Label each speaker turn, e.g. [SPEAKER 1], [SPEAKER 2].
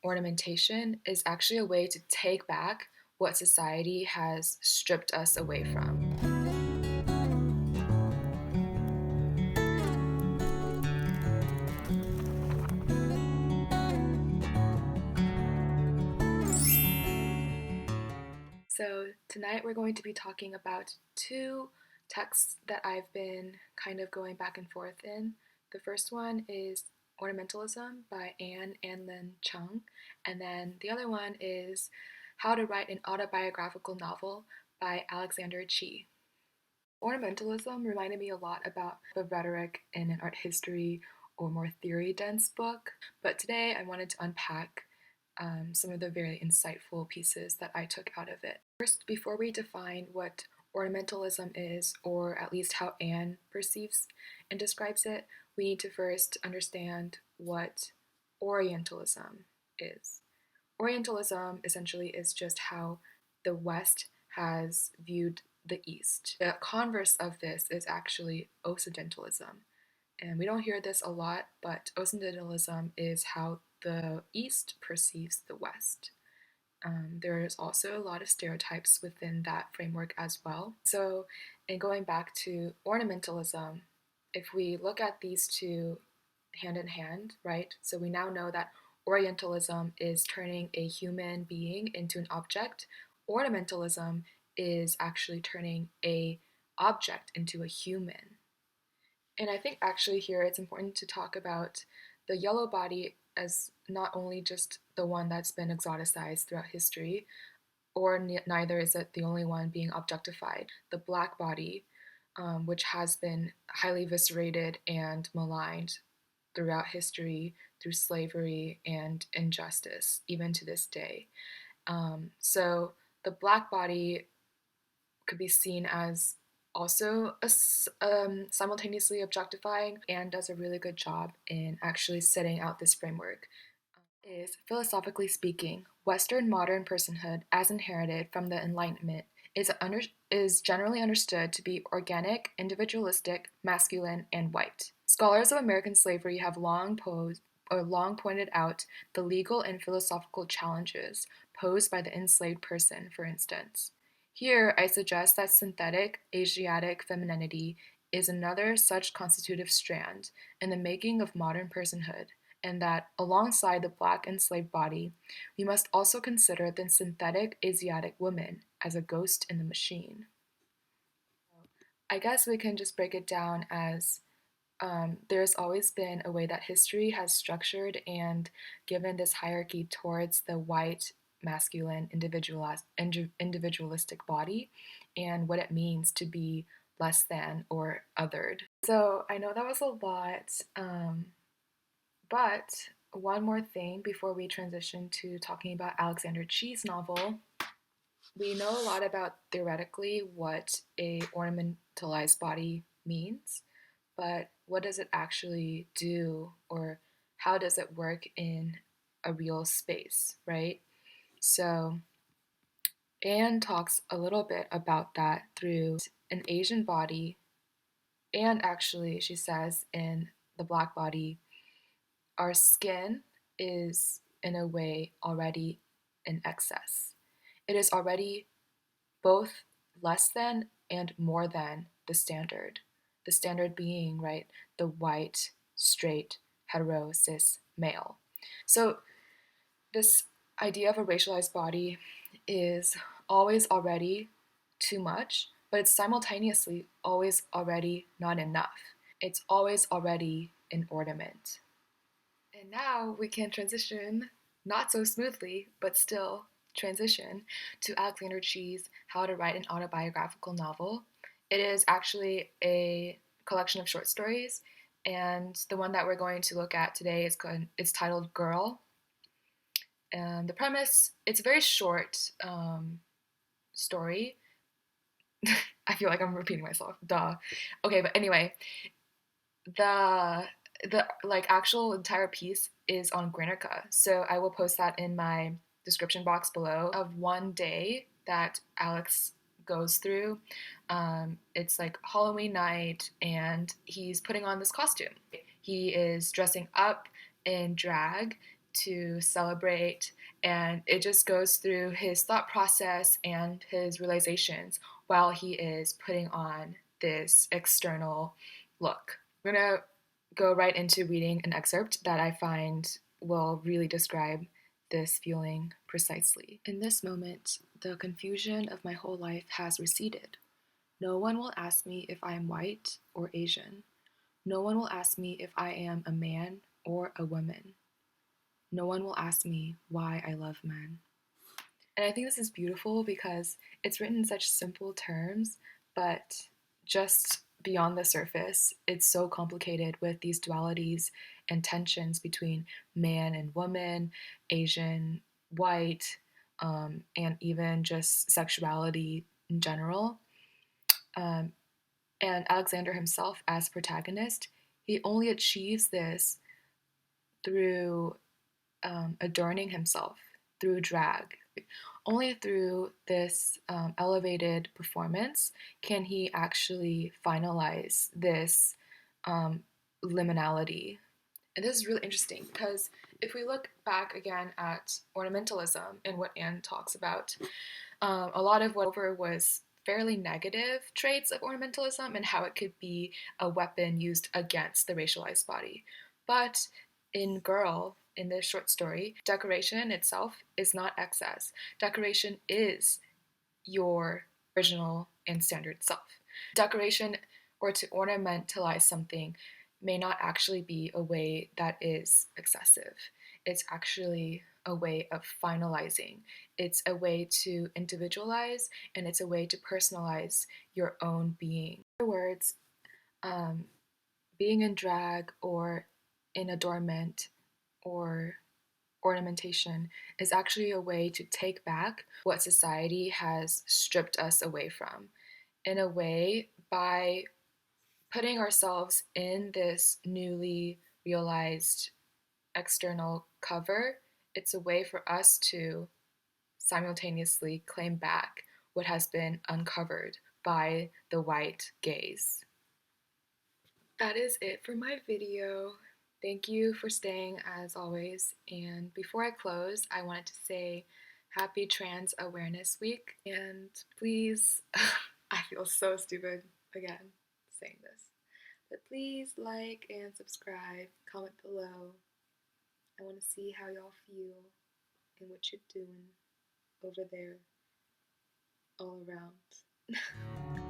[SPEAKER 1] ornamentation is actually a way to take back what society has stripped us away from. So tonight we're going to be talking about two texts that I've been kind of going back and forth in. The first one is Ornamentalism by Anne and Lynn Cheng, and then the other one is How to Write an Autobiographical Novel by Alexander Chee. Ornamentalism reminded me a lot about the rhetoric in an art history or more theory-dense book, but today I wanted to unpack some of the very insightful pieces that I took out of it. First, before we define what ornamentalism is, or at least how Anne perceives and describes it, we need to first understand what Orientalism is. Orientalism essentially is just how the West has viewed the East. The converse of this is actually Occidentalism. And we don't hear this a lot, but Occidentalism is how the East perceives the West. There is also a lot of stereotypes within that framework as well. So, in going back to ornamentalism, if we look at these two hand in hand, right? So we now know that Orientalism is turning a human being into an object. Ornamentalism is actually turning a object into a human. And I think actually here it's important to talk about the yellow body as not only just the one that's been exoticized throughout history, or neither is it the only one being objectified. The black body, which has been highly eviscerated and maligned throughout history through slavery and injustice, even to this day. So the black body could be seen as also simultaneously objectifying and does a really good job in actually setting out this framework. Is philosophically speaking, Western modern personhood, as inherited from the Enlightenment, is generally understood to be organic, individualistic, masculine, and white. Scholars of American slavery have long pointed out the legal and philosophical challenges posed by the enslaved person, for instance. Here, I suggest that synthetic Asiatic femininity is another such constitutive strand in the making of modern personhood, and that, alongside the black enslaved body, we must also consider the synthetic Asiatic woman as a ghost in the machine. I guess we can just break it down as there's always been a way that history has structured and given this hierarchy towards the white, masculine, individualistic body and what it means to be less than or othered. So I know that was a lot, but one more thing before we transition to talking about Alexander Chee's novel. We know a lot about theoretically what a ornamentalized body means, but what does it actually do, or how does it work in a real space, right? So Anne talks a little bit about that through an Asian body, and actually she says in the black body, our skin is in a way already in excess. It is already both less than and more than the standard. The standard being, right, the white, straight, hetero, cis male. So this idea of a racialized body is always already too much, but it's simultaneously always already not enough. It's always already an ornament. And now we can transition, not so smoothly, but still transition to Alexander Chee's How to Write an Autobiographical Novel. It is actually a collection of short stories, and the one that we're going to look at today is titled Girl. And the premise, it's a very short story. I feel like I'm repeating myself. Duh. Okay, but anyway, the the like actual entire piece is on Granica. So I will post that in my description box below of one day that Alex goes through. It's like Halloween night and he's putting on this costume. He is dressing up in drag to celebrate, and it just goes through his thought process and his realizations while he is putting on this external look. We're going to go right into reading an excerpt that I find will really describe this feeling precisely. In this moment, the confusion of my whole life has receded. No one will ask me if I am white or Asian. No one will ask me if I am a man or a woman. No one will ask me why I love men. And I think this is beautiful because it's written in such simple terms, but just beyond the surface, it's so complicated with these dualities and tensions between man and woman, Asian, white, and even just sexuality in general. Um, and Alexander himself, as protagonist, he only achieves this through adorning himself, through drag. Only through this elevated performance can he actually finalize this liminality. And this is really interesting because if we look back again at ornamentalism and what Anne talks about, a lot of what over was fairly negative traits of ornamentalism and how it could be a weapon used against the racialized body. But in Girl, in this short story, decoration itself is not excess. Decoration is your original and standard self. Decoration, or to ornamentalize something, may not actually be a way that is excessive. It's actually a way of finalizing. It's a way to individualize, and it's a way to personalize your own being. In other words, being in drag or in adornment or ornamentation is actually a way to take back what society has stripped us away from. In a way, by putting ourselves in this newly realized external cover, it's a way for us to simultaneously claim back what has been uncovered by the white gaze. That is it for my video. Thank you for staying as always. And before I close, I wanted to say Happy Trans Awareness Week. And please, I feel so stupid again saying this, but please like and subscribe, comment below. I want to see how y'all feel and what you're doing over there all around.